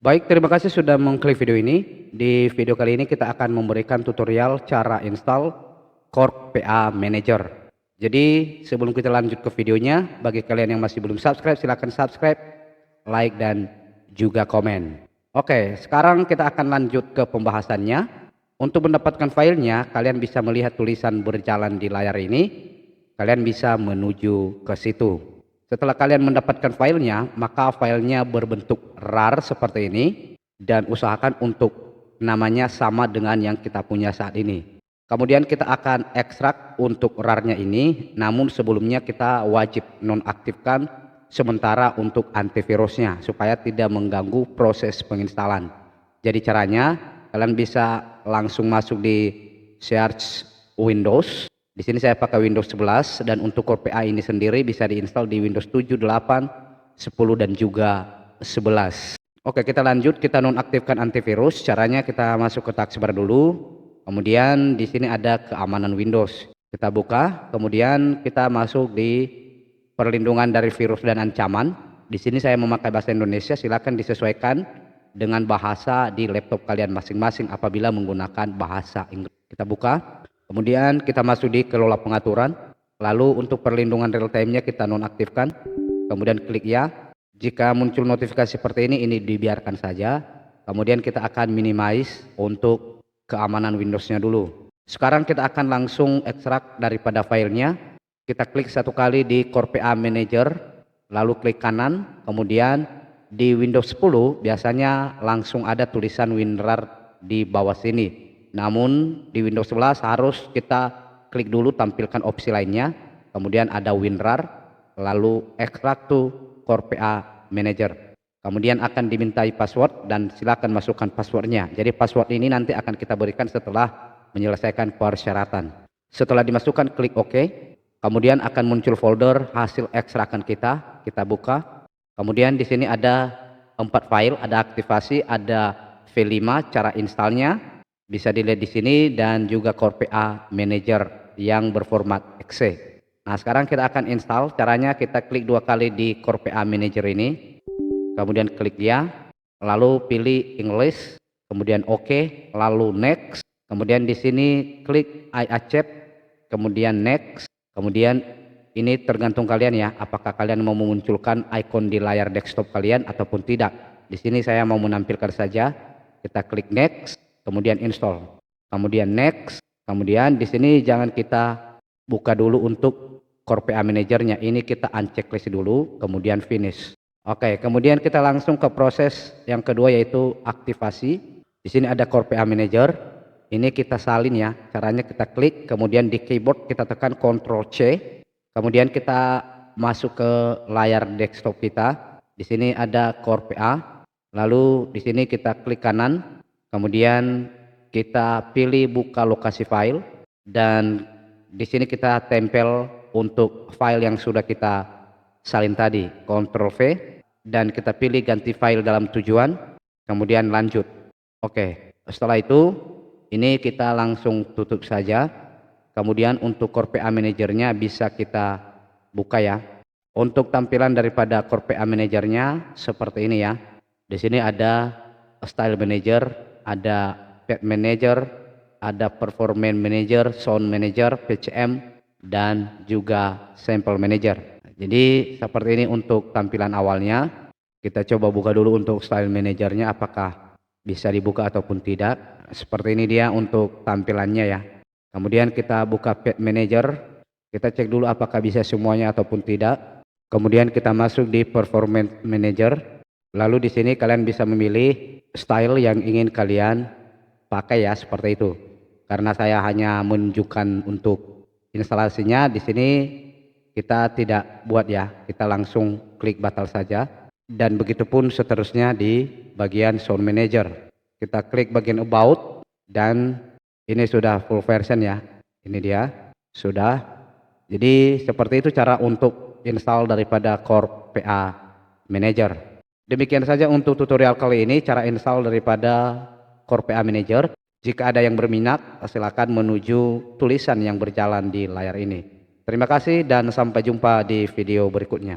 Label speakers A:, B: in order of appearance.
A: Baik, terima kasih sudah mengklik video ini. Di video kali ini kita akan memberikan tutorial cara install Corp PA Manager. Jadi sebelum kita lanjut ke videonya, bagi kalian yang masih belum subscribe, silahkan subscribe, like, dan juga komen. Oke, sekarang kita akan lanjut ke pembahasannya. Untuk mendapatkan filenya, kalian bisa melihat tulisan berjalan di layar ini. Kalian bisa menuju ke situ. Setelah kalian mendapatkan filenya, maka filenya berbentuk RAR seperti ini dan usahakan untuk namanya sama dengan yang kita punya saat ini. Kemudian kita akan ekstrak untuk RAR-nya ini, namun sebelumnya kita wajib nonaktifkan sementara untuk antivirusnya supaya tidak mengganggu proses penginstalan. Jadi caranya kalian bisa langsung masuk di search Windows. Di sini saya pakai Windows 11 dan untuk Corp PA ini sendiri bisa diinstal di Windows 7, 8, 10 dan juga 11. Oke, kita lanjut, kita nonaktifkan antivirus. Caranya kita masuk ke taskbar dulu. Kemudian di sini ada keamanan Windows. Kita buka, kemudian kita masuk di perlindungan dari virus dan ancaman. Di sini saya memakai bahasa Indonesia, silakan disesuaikan dengan bahasa di laptop kalian masing-masing apabila menggunakan bahasa Inggris. Kita buka. Kemudian kita masuk di kelola pengaturan, lalu untuk perlindungan real time-nya kita nonaktifkan, kemudian klik ya. Jika muncul notifikasi seperti ini dibiarkan saja. Kemudian kita akan minimize untuk keamanan Windows-nya dulu. Sekarang kita akan langsung ekstrak daripada filenya. Kita klik satu kali di Corp PA Manager, lalu klik kanan, kemudian di Windows 10 biasanya langsung ada tulisan WinRAR di bawah sini. Namun di Windows 11 harus kita klik dulu tampilkan opsi lainnya, kemudian ada WinRAR, lalu ekstrak to Corp PA Manager. Kemudian akan dimintai password dan silakan masukkan passwordnya. Jadi password ini nanti akan kita berikan setelah menyelesaikan persyaratan. Setelah dimasukkan klik OK, kemudian akan muncul folder hasil ekstrakan kita buka. Kemudian di sini ada 4 file, ada aktivasi, ada V5 cara installnya. Bisa dilihat di sini dan juga Corp PA Manager yang berformat exe. Nah, sekarang kita akan install. Caranya kita klik 2 kali di Corp PA Manager ini. Kemudian klik ya, lalu pilih English, kemudian OK, lalu next. Kemudian di sini klik I accept, kemudian next. Kemudian ini tergantung kalian ya, apakah kalian mau memunculkan icon di layar desktop kalian ataupun tidak. Di sini saya mau menampilkan saja. Kita klik next. Kemudian install, kemudian next, kemudian di sini jangan kita buka dulu untuk Corp PA Managernya, ini kita unchecklist dulu, kemudian finish. Oke, kemudian kita langsung ke proses yang kedua yaitu aktivasi. Di sini ada Corp PA Manager, ini kita salin ya. Caranya kita klik, kemudian di keyboard kita tekan Ctrl C, kemudian kita masuk ke layar desktop kita. Di sini ada Corp PA, lalu di sini kita klik kanan. Kemudian kita pilih buka lokasi file dan di sini kita tempel untuk file yang sudah kita salin tadi, Ctrl V, dan kita pilih ganti file dalam tujuan, kemudian lanjut. Oke, setelah itu ini kita langsung tutup saja. Kemudian untuk Corp PA Managernya bisa kita buka ya. Untuk tampilan daripada Corp PA Managernya seperti ini ya. Di sini ada Style Manager, ada Pad Manager, ada Performance Manager, Sound Manager, PCM, dan juga Sample Manager. Jadi seperti ini untuk tampilan awalnya. Kita coba buka dulu untuk Style Managernya apakah bisa dibuka ataupun tidak. Seperti ini dia untuk tampilannya ya. Kemudian kita buka Pad Manager, kita cek dulu apakah bisa semuanya ataupun tidak. Kemudian kita masuk di Performance Manager. Lalu di sini kalian bisa memilih style yang ingin kalian pakai ya, seperti itu. Karena saya hanya menunjukkan untuk instalasinya, di sini kita tidak buat ya, kita langsung klik batal saja. Dan begitupun seterusnya di bagian Sound Manager. Kita klik bagian About dan ini sudah full version ya. Ini dia, sudah. Jadi seperti itu cara untuk install daripada Corp PA Manager. Demikian saja untuk tutorial kali ini, cara install daripada Corp PA Manager. Jika ada yang berminat, silakan menuju tulisan yang berjalan di layar ini. Terima kasih dan sampai jumpa di video berikutnya.